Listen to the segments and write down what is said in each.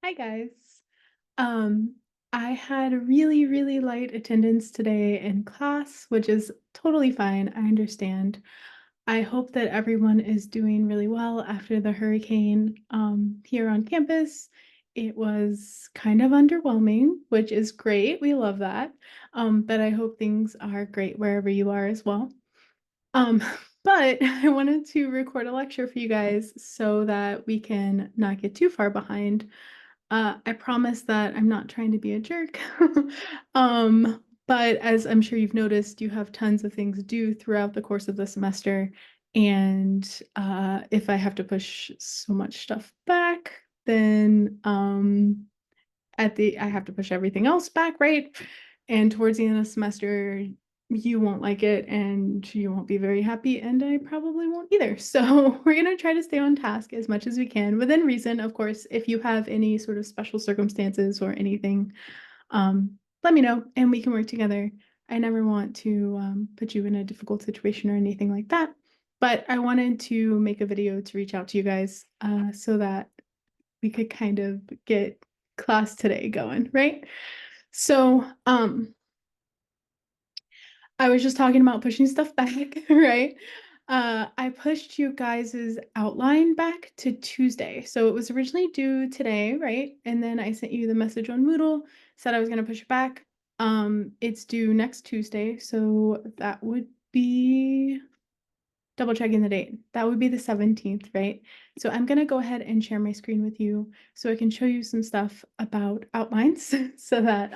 Hi guys. Um, I had really, really light attendance today in class, which is totally fine. I understand. I hope that everyone is doing really well after the hurricane here on campus. It was kind of underwhelming, which is great. We love that. But I hope things are great wherever you are as well. Um, but I wanted to record a lecture for you guys so that we can not get too far behind. I promise that I'm not trying to be a jerk. But as I'm sure you've noticed, you have tons of things due throughout the course of the semester. And if I have to push so much stuff back, then I have to push everything else back, right? And towards the end of the semester, you won't like it and you won't be very happy, and I probably won't either. So we're gonna try to stay on task as much as we can within reason. Of course, if you have any sort of special circumstances or anything, let me know and we can work together. I never want to put you in a difficult situation or anything like that. But I wanted to make a video to reach out to you guys so that we could kind of get class today going, right? So, I was just talking about pushing stuff back, right? I pushed you guys's outline back to Tuesday. So it was originally due today, right? And then I sent you the message on Moodle, said I was going to push it back. It's due next Tuesday, so that would be double checking the date. That would be the 17th, right? So I'm going to go ahead and share my screen with you so I can show you some stuff about outlines so that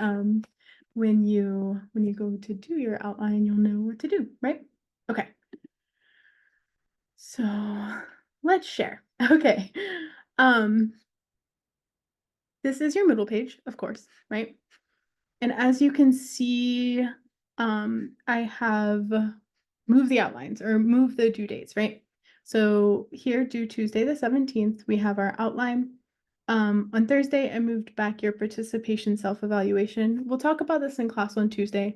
when you go to do your outline, you'll know what to do, right? Okay. So let's share. Okay. Um, this is your Moodle page, of course, right? And as you can see, I have moved the outlines or moved the due dates, right? So here, due Tuesday the 17th, we have our outline. On Thursday, I moved back your participation self-evaluation. We'll talk about this in class on Tuesday,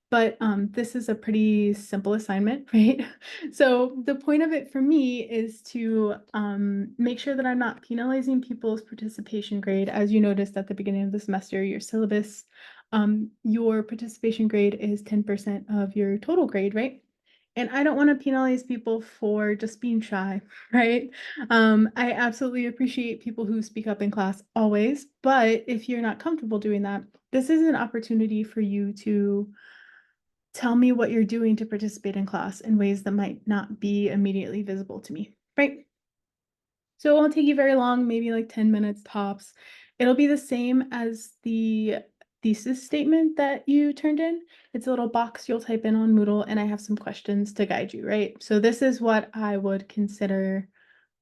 but this is a pretty simple assignment, right? So the point of it for me is to make sure that I'm not penalizing people's participation grade. As you noticed at the beginning of the semester, your syllabus, your participation grade is 10% of your total grade, right? And I don't want to penalize people for just being shy, right? I absolutely appreciate people who speak up in class always, but if you're not comfortable doing that, this is an opportunity for you to tell me what you're doing to participate in class in ways that might not be immediately visible to me, right? So it won't take you very long, maybe like 10 minutes tops. It'll be the same as the thesis statement that you turned in. It's a little box you'll type in on Moodle, and I have some questions to guide you, right? So this is what I would consider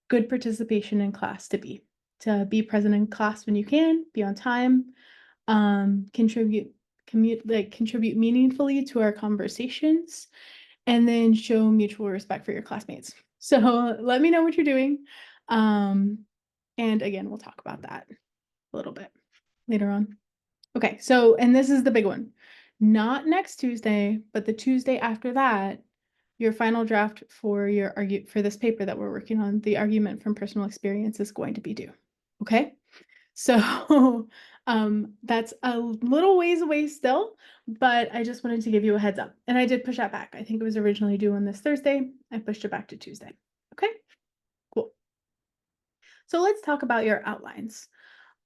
good participation in class to be present in class when you can, be on time, contribute meaningfully to our conversations, and then show mutual respect for your classmates. So let me know what you're doing. And again, we'll talk about that a little bit later on. Okay, so, and this is the big one. Not next Tuesday, but the Tuesday after that, your final draft for for this paper that we're working on, the argument from personal experience, is going to be due. Okay? So that's a little ways away still, but I just wanted to give you a heads up. And I did push that back. I think it was originally due on this Thursday. I pushed it back to Tuesday. Okay, cool. So let's talk about your outlines.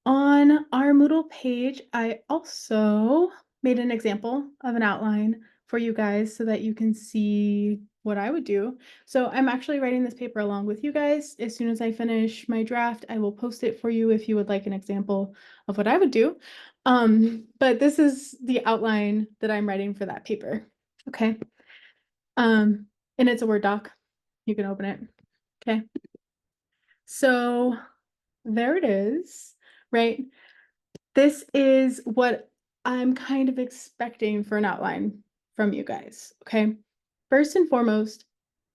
On our Moodle page, I also made an example of an outline for you guys so that you can see what I would do. So I'm actually writing this paper along with you guys. As soon as I finish my draft, I will post it for you if you would like an example of what I would do. But this is the outline that I'm writing for that paper. Okay. And it's a Word doc. You can open it. Okay. So there it is, right? This is what I'm kind of expecting for an outline from you guys, okay? First and foremost,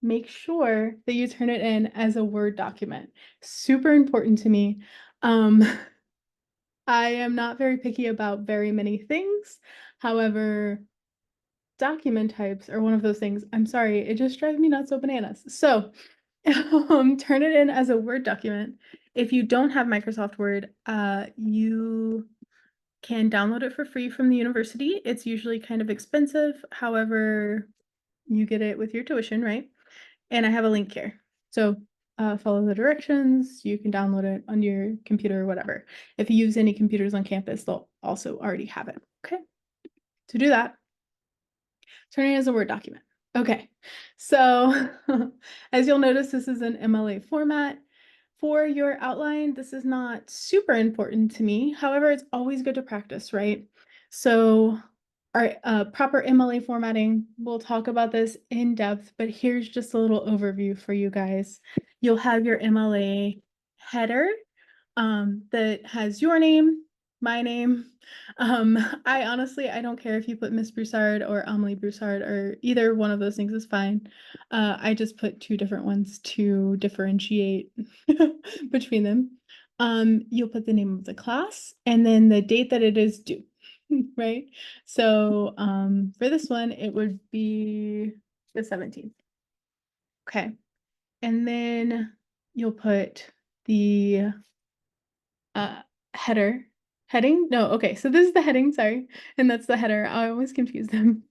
make sure that you turn it in as a Word document. Super important to me. Um, I am not very picky about very many things. However, document types are one of those things. I'm sorry, it just drives me nuts so bananas. So turn it in as a Word document. If you don't have Microsoft Word, you can download it for free from the university. It's usually kind of expensive. However, you get it with your tuition, right? And I have a link here. So follow the directions. You can download it on your computer or whatever. If you use any computers on campus, they'll also already have it. Okay. To do that, turn it as a Word document. Okay. So as you'll notice, this is an MLA format. For your outline, this is not super important to me. However, it's always good to practice, right? So our proper MLA formatting, we'll talk about this in depth, but here's just a little overview for you guys. You'll have your MLA header that has your name, my name. I honestly, I don't care if you put Miss Broussard or Amelie Broussard or either one of those things is fine. I just put two different ones to differentiate between them. You'll put the name of the class and then the date that it is due, right? So for this one, it would be the 17th. Okay. And then you'll put the header. Heading? No, okay. So this is the heading, sorry. And that's the header. I always confuse them.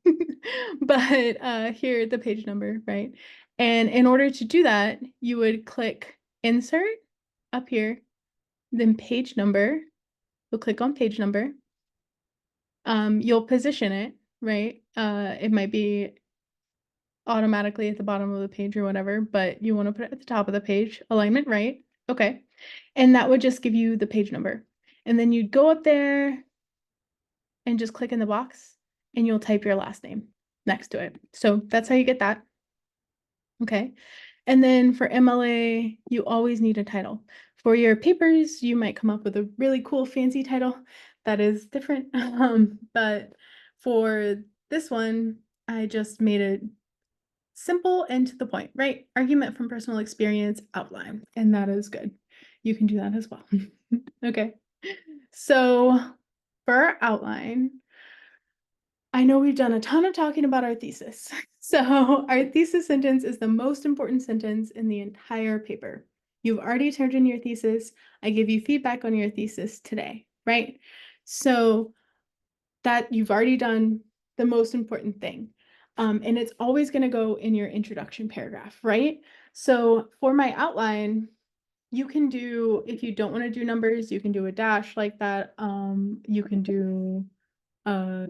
But here, the page number, right? And in order to do that, you would click Insert up here, then Page Number. You'll click on Page Number. You'll position it, right? It might be automatically at the bottom of the page or whatever, but you want to put it at the top of the page, alignment right. Okay. And that would just give you the page number. And then you'd go up there and just click in the box and you'll type your last name next to it. So that's how you get that. Okay. And then for MLA, you always need a title. For your papers, you might come up with a really cool fancy title that is different. But for this one, I just made it simple and to the point, right? Argument from personal experience outline, and that is good. You can do that as well. Okay. So for our outline, I know we've done a ton of talking about our thesis. So our thesis sentence is the most important sentence in the entire paper. You've already turned in your thesis. I give you feedback on your thesis today, right? So that you've already done the most important thing. And it's always going to go in your introduction paragraph, right? So for my outline, you can do, if you don't want to do numbers, you can do a dash like that. You can do a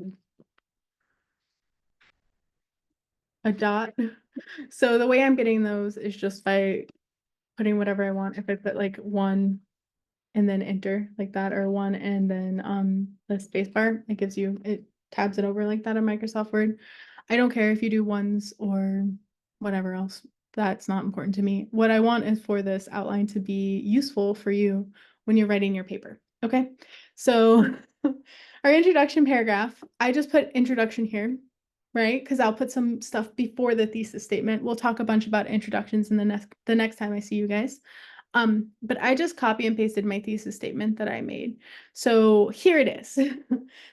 dot. So the way I'm getting those is just by putting whatever I want. If I put like 1 and then enter like that, or 1 and then the space bar, it gives you, it tabs it over like that in Microsoft Word. I don't care if you do ones or whatever else. That's not important to me. What I want is for this outline to be useful for you when you're writing your paper. Okay, so our introduction paragraph, I just put introduction here, right? Because I'll put some stuff before the thesis statement. We'll talk a bunch about introductions in the next time I see you guys. But I just copy and pasted my thesis statement that I made. So here it is.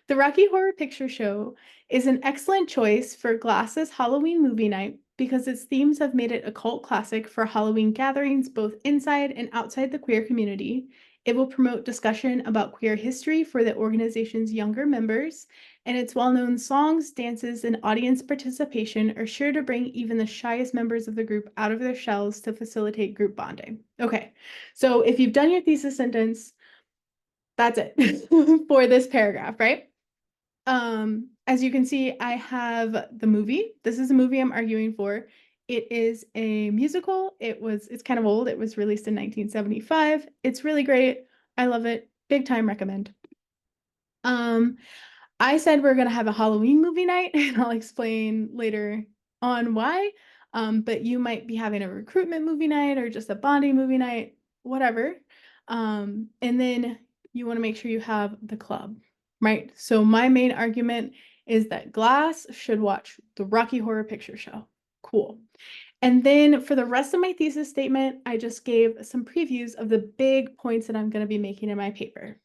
The Rocky Horror Picture Show is an excellent choice for Glass's Halloween movie night because its themes have made it a cult classic for Halloween gatherings both inside and outside the queer community. It will promote discussion about queer history for the organization's younger members, and its well-known songs, dances, and audience participation are sure to bring even the shyest members of the group out of their shells to facilitate group bonding. Okay, so if you've done your thesis sentence, that's it for this paragraph, right? As you can see, I have the movie. This is a movie I'm arguing for. It is a musical. It's kind of old. It was released in 1975. It's really great. I love it. Big time recommend. I said we're gonna have a Halloween movie night, and I'll explain later on why. But you might be having a recruitment movie night or just a bonding movie night, whatever. And then you want to make sure you have the club, right? So my main argument is that Glass should watch the Rocky Horror Picture Show. Cool. And then for the rest of my thesis statement, I just gave some previews of the big points that I'm going to be making in my paper.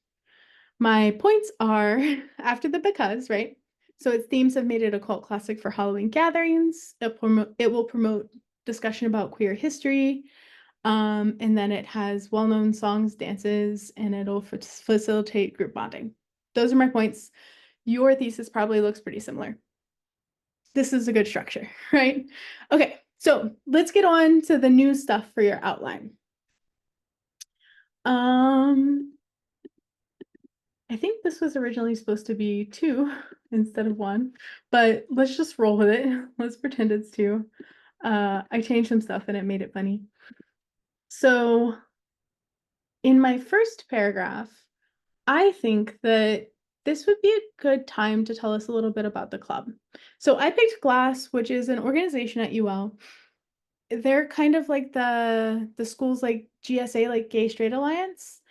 My points are after the because, right? So its themes have made it a cult classic for Halloween gatherings. It will promote discussion about queer history. And then it has well-known songs, dances, and it'll facilitate group bonding. Those are my points. Your thesis probably looks pretty similar. This is a good structure, right? Okay, so let's get on to the new stuff for your outline. I think this was originally supposed to be 2 instead of 1, but let's just roll with it. Let's pretend it's 2. I changed some stuff and it made it funny. So in my first paragraph, I think that this would be a good time to tell us a little bit about the club. So I picked GLASS, which is an organization at UL. They're kind of like the school's like GSA, like Gay Straight Alliance.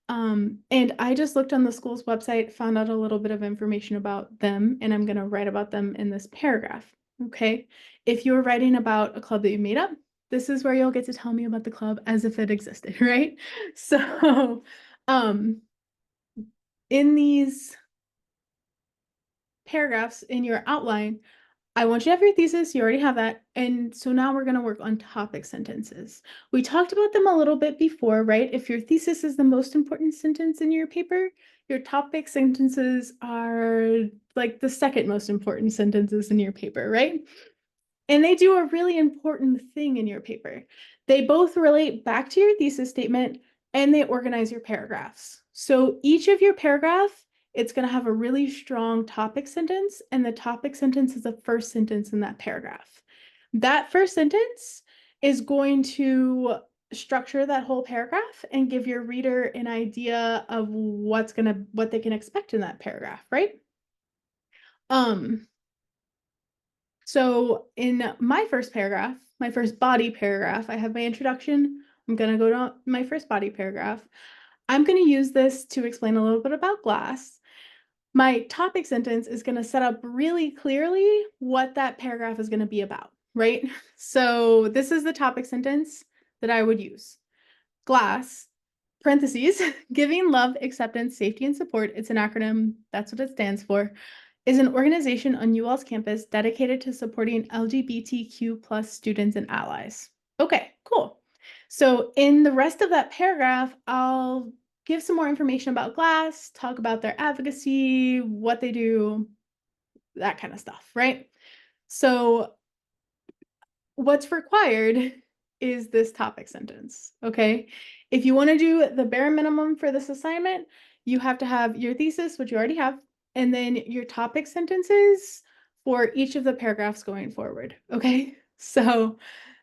And I just looked on the school's website, found out a little bit of information about them, and I'm going to write about them in this paragraph. Okay. If you're writing about a club that you made up, this is where you'll get to tell me about the club as if it existed, right? So, in these paragraphs in your outline, I want you to have your thesis. You already have that. And so now we're going to work on topic sentences. We talked about them a little bit before, right? If your thesis is the most important sentence in your paper, your topic sentences are like the second most important sentences in your paper, right? And they do a really important thing in your paper. They both relate back to your thesis statement and they organize your paragraphs. So each of your paragraph, it's going to have a really strong topic sentence, and the topic sentence is the first sentence in that paragraph. That first sentence is going to structure that whole paragraph and give your reader an idea of what they can expect in that paragraph, right? So in my first paragraph, my first body paragraph, I have my introduction. I'm going to go to my first body paragraph. I'm going to use this to explain a little bit about GLASS. My topic sentence is going to set up really clearly what that paragraph is going to be about, right? So this is the topic sentence that I would use. GLASS, parentheses, giving love, acceptance, safety, and support. It's an acronym. That's what it stands for. Is an organization on UL's campus dedicated to supporting LGBTQ plus students and allies. Okay, cool. So in the rest of that paragraph, I'll give some more information about GLASS, talk about their advocacy, what they do, that kind of stuff, right? So what's required is this topic sentence, okay? If you want to do the bare minimum for this assignment, you have to have your thesis, which you already have, and then your topic sentences for each of the paragraphs going forward, okay? So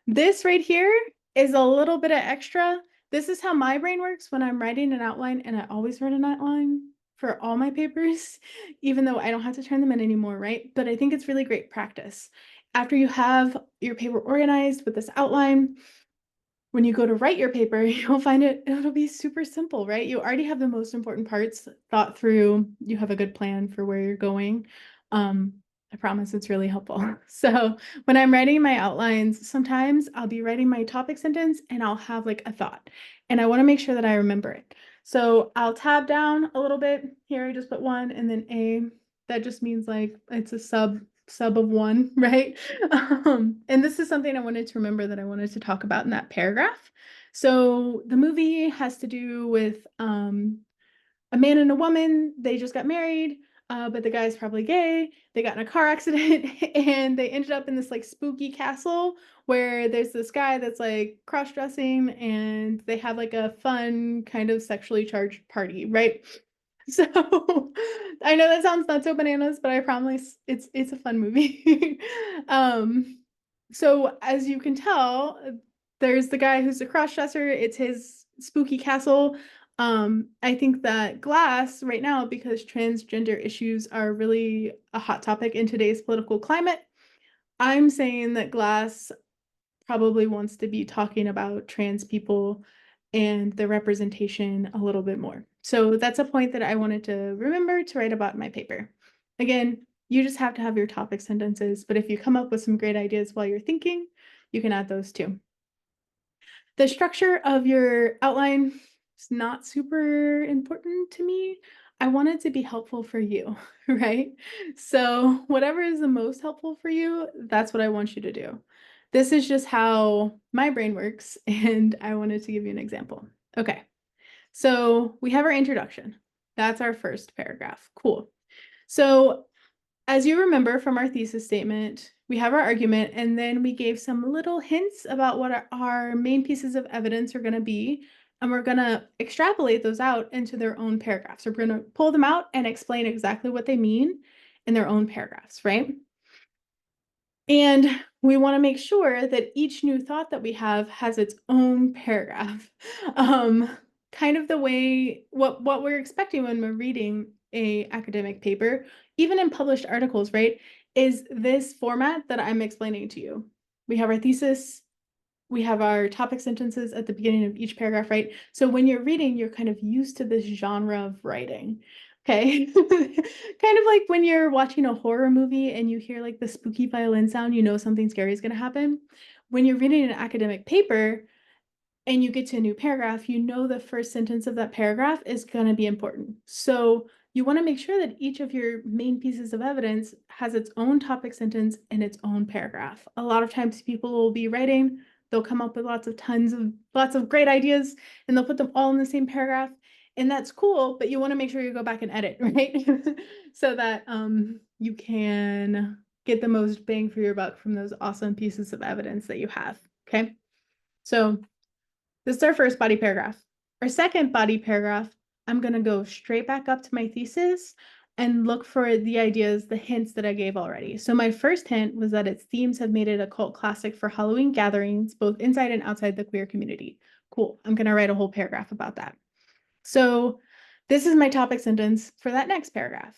this right here is a little bit of extra. This is how my brain works when I'm writing an outline, and I always write an outline for all my papers, even though I don't have to turn them in anymore, right? But I think it's really great practice. After you have your paper organized with this outline, when you go to write your paper, you'll find it'll be super simple, right? You already have the most important parts thought through. You have a good plan for where you're going. I promise it's really helpful. So when I'm writing my outlines, sometimes I'll be writing my topic sentence and I'll have like a thought, and I want to make sure that I remember it. So I'll tab down a little bit. Here I just put 1 and then A. That just means like it's a sub of 1, right? And this is something I wanted to remember that I wanted to talk about in that paragraph. So the movie has to do with a man and a woman. They just got married, but the guy's probably gay. They got in a car accident and they ended up in this like spooky castle where there's this guy that's like cross-dressing and they have like a fun kind of sexually charged party, right? So I know that sounds not so bananas, but I promise it's a fun movie. So as you can tell, there's the guy who's a cross-dresser. It's his spooky castle. I think that GLASS right now, because transgender issues are really a hot topic in today's political climate, I'm saying that GLASS probably wants to be talking about trans people and their representation a little bit more. So that's a point that I wanted to remember to write about in my paper. Again, you just have to have your topic sentences, but if you come up with some great ideas while you're thinking, you can add those too. The structure of your outline is not super important to me. I want it to be helpful for you, right? So whatever is the most helpful for you, that's what I want you to do. This is just how my brain works, and I wanted to give you an example. Okay, so we have our introduction. That's our first paragraph. Cool. So as you remember from our thesis statement, we have our argument, and then we gave some little hints about what our main pieces of evidence are going to be, and we're going to extrapolate those out into their own paragraphs. We're going to pull them out and explain exactly what they mean in their own paragraphs, right? And we want to make sure that each new thought that we have has its own paragraph. Kind of the way what we're expecting when we're reading a academic paper, even in published articles, right, is this format that I'm explaining to you. We have our thesis, we have our topic sentences at the beginning of each paragraph, right? So when you're reading, you're kind of used to this genre of writing. Okay. Kind of like when you're watching a horror movie and you hear like the spooky violin sound, you know something scary is going to happen. When you're reading an academic paper and you get to a new paragraph, you know the first sentence of that paragraph is going to be important. So you want to make sure that each of your main pieces of evidence has its own topic sentence and its own paragraph. A lot of times people will be writing, they'll come up with lots of great ideas, and they'll put them all in the same paragraph. And that's cool, but you want to make sure you go back and edit, right? So that you can get the most bang for your buck from those awesome pieces of evidence that you have. Okay. So this is our first body paragraph. Our second body paragraph, I'm going to go straight back up to my thesis and look for the ideas, the hints that I gave already. So my first hint was that its themes have made it a cult classic for Halloween gatherings, both inside and outside the queer community. Cool. I'm going to write a whole paragraph about that. So this is my topic sentence for that next paragraph.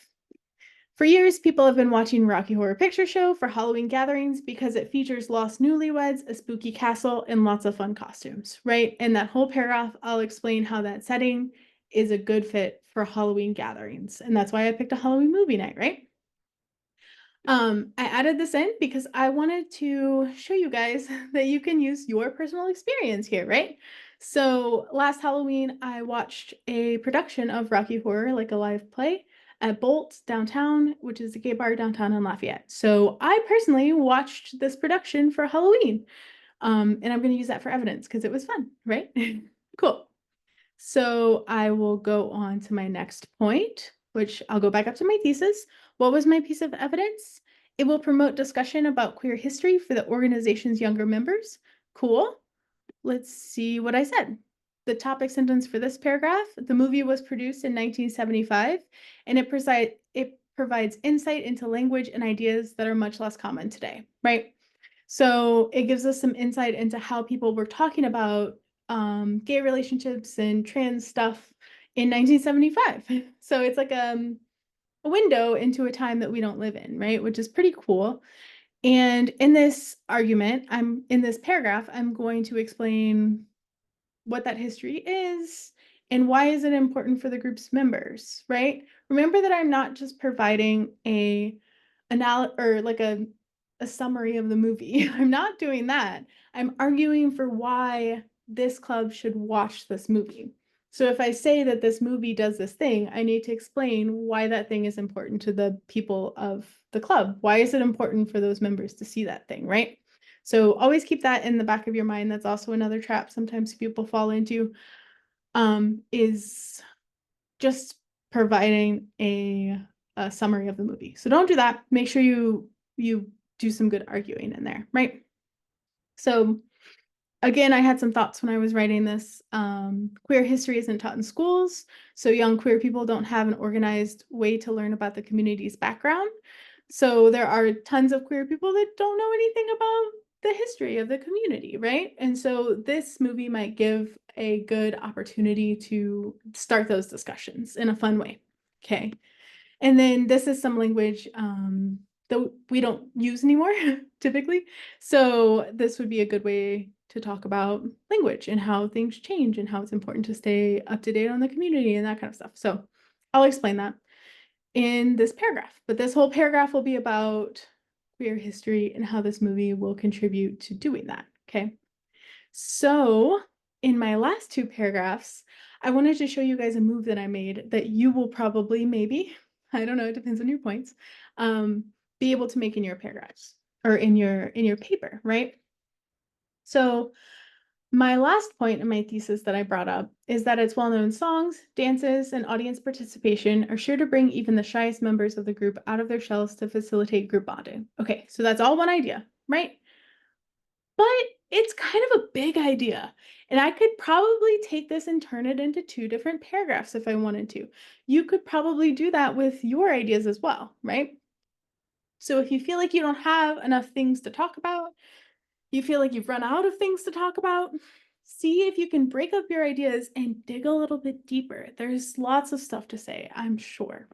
For years, people have been watching Rocky Horror Picture Show for Halloween gatherings because it features lost newlyweds, a spooky castle, and lots of fun costumes, right? In that whole paragraph, I'll explain how that setting is a good fit for Halloween gatherings. And that's why I picked a Halloween movie night, right? I added this in because I wanted to show you guys that you can use your personal experience here, right? So last Halloween, I watched a production of Rocky Horror, like a live play at Bolt downtown, which is a gay bar downtown in Lafayette. So I personally watched this production for Halloween. And I'm going to use that for evidence because it was fun, right? Cool. So I will go on to my next point, which I'll go back up to my thesis. What was my piece of evidence? It will promote discussion about queer history for the organization's younger members. Cool. Let's see what I said. The topic sentence for this paragraph, the movie was produced in 1975, and it provides insight into language and ideas that are much less common today, right? So it gives us some insight into how people were talking about gay relationships and trans stuff in 1975. So it's like a window into a time that we don't live in, right? Which is pretty cool. And in this argument, in this paragraph, I'm going to explain what that history is and why is it important for the group's members, right? Remember that I'm not just providing a summary of the movie. I'm not doing that. I'm arguing for why this club should watch this movie. So if I say that this movie does this thing, I need to explain why that thing is important to the people of the club. Why is it important for those members to see that thing, right? So always keep that in the back of your mind. That's also another trap sometimes people fall into, is just providing a summary of the movie. So don't do that. Make sure you do some good arguing in there, right? So again, I had some thoughts when I was writing this. Queer history isn't taught in schools, so young queer people don't have an organized way to learn about the community's background. So there are tons of queer people that don't know anything about the history of the community, right? And so this movie might give a good opportunity to start those discussions in a fun way. Okay. And then this is some language that we don't use anymore typically. So this would be a good way to talk about language and how things change and how it's important to stay up to date on the community and that kind of stuff. So I'll explain that in this paragraph, but this whole paragraph will be about queer history and how this movie will contribute to doing that. Okay. So in my last two paragraphs, I wanted to show you guys a move that I made that you will probably, maybe, I don't know, it depends on your points, be able to make in your paragraphs or in your paper, right? So my last point in my thesis that I brought up is that its well-known songs, dances, and audience participation are sure to bring even the shyest members of the group out of their shells to facilitate group bonding. Okay, so that's all one idea, right? But it's kind of a big idea. And I could probably take this and turn it into 2 different paragraphs if I wanted to. You could probably do that with your ideas as well, right? So if you feel like you don't have enough things to talk about, you feel like you've run out of things to talk about, see if you can break up your ideas and dig a little bit deeper. There's lots of stuff to say, I'm sure.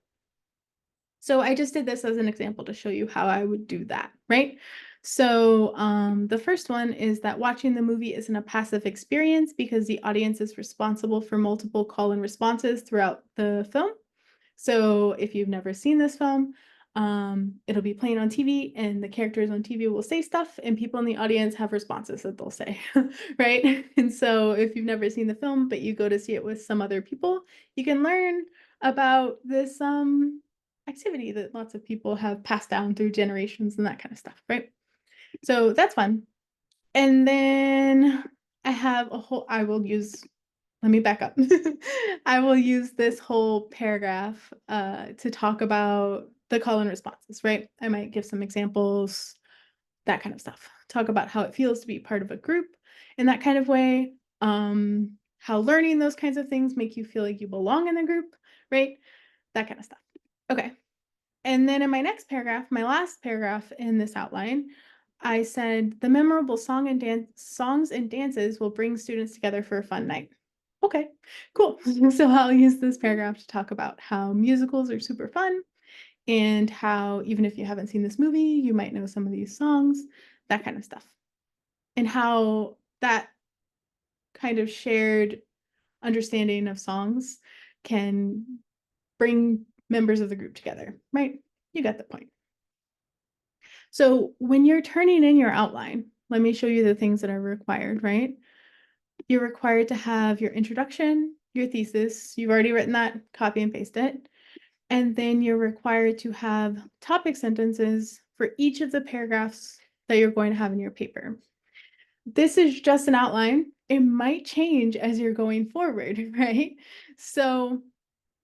So I just did this as an example to show you how I would do that, right? So the first one is that watching the movie isn't a passive experience because the audience is responsible for multiple call and responses throughout the film. So if you've never seen this film, it'll be playing on TV and the characters on TV will say stuff and people in the audience have responses that they'll say, right? And so if you've never seen the film, but you go to see it with some other people, you can learn about this activity that lots of people have passed down through generations and that kind of stuff, right? So that's fun. And then I have a whole, I will use, let me back up. I will use this whole paragraph to talk about the call and responses, right? I might give some examples, that kind of stuff. Talk about how it feels to be part of a group in that kind of way. How learning those kinds of things make you feel like you belong in the group, right? That kind of stuff. Okay. And then in my next paragraph, my last paragraph in this outline, I said the memorable songs and dances will bring students together for a fun night. Okay, cool. So I'll use this paragraph to talk about how musicals are super fun and how even if you haven't seen this movie, you might know some of these songs, that kind of stuff. And how that kind of shared understanding of songs can bring members of the group together, right? You got the point. So when you're turning in your outline, let me show you the things that are required, right? You're required to have your introduction, your thesis. You've already written that, copy and paste it. And then you're required to have topic sentences for each of the paragraphs that you're going to have in your paper. This is just an outline. It might change as you're going forward, right? So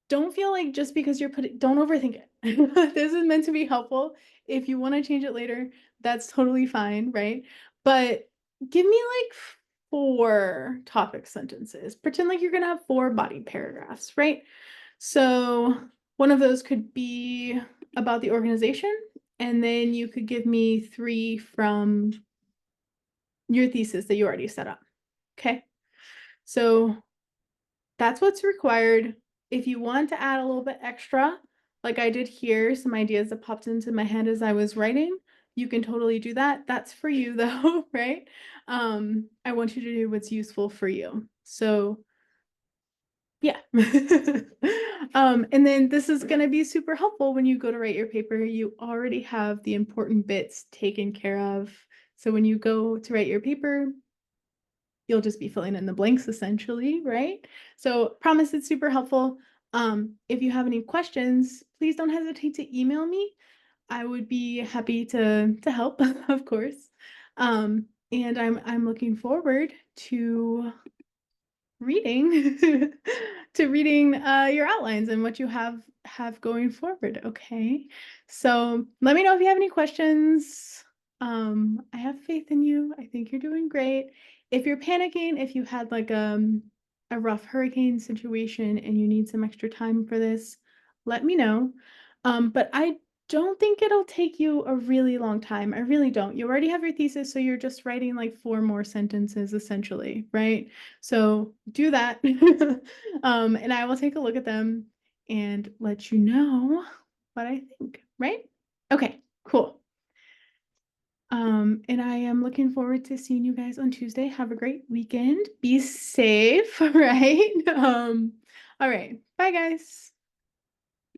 don't feel like just because don't overthink it. This is meant to be helpful. If you want to change it later, that's totally fine, right? But give me like 4 topic sentences. Pretend like you're going to have 4 body paragraphs, right? So one of those could be about the organization, and then you could give me 3 from your thesis that you already set up. Okay. So that's what's required. If you want to add a little bit extra, like I did here, some ideas that popped into my head as I was writing, you can totally do that. That's for you though, right? I want you to do what's useful for you. So yeah. And then this is going to be super helpful when you go to write your paper. You already have the important bits taken care of. So when you go to write your paper, you'll just be filling in the blanks essentially, right? So promise it's super helpful. If you have any questions, please don't hesitate to email me. I would be happy to help, of course. And I'm looking forward to reading to reading your outlines and what you have going forward. Okay, so let me know if you have any questions. I have faith in you. I think you're doing great. If you're panicking, if you had like a rough hurricane situation and you need some extra time for this, let me know. But I don't think it'll take you a really long time. I really don't. You already have your thesis, so you're just writing like 4 more sentences essentially, right? So do that. And I will take a look at them and let you know what I think, right? Okay, cool. And I am looking forward to seeing you guys on Tuesday. Have a great weekend. Be safe, right? All right. Bye, guys.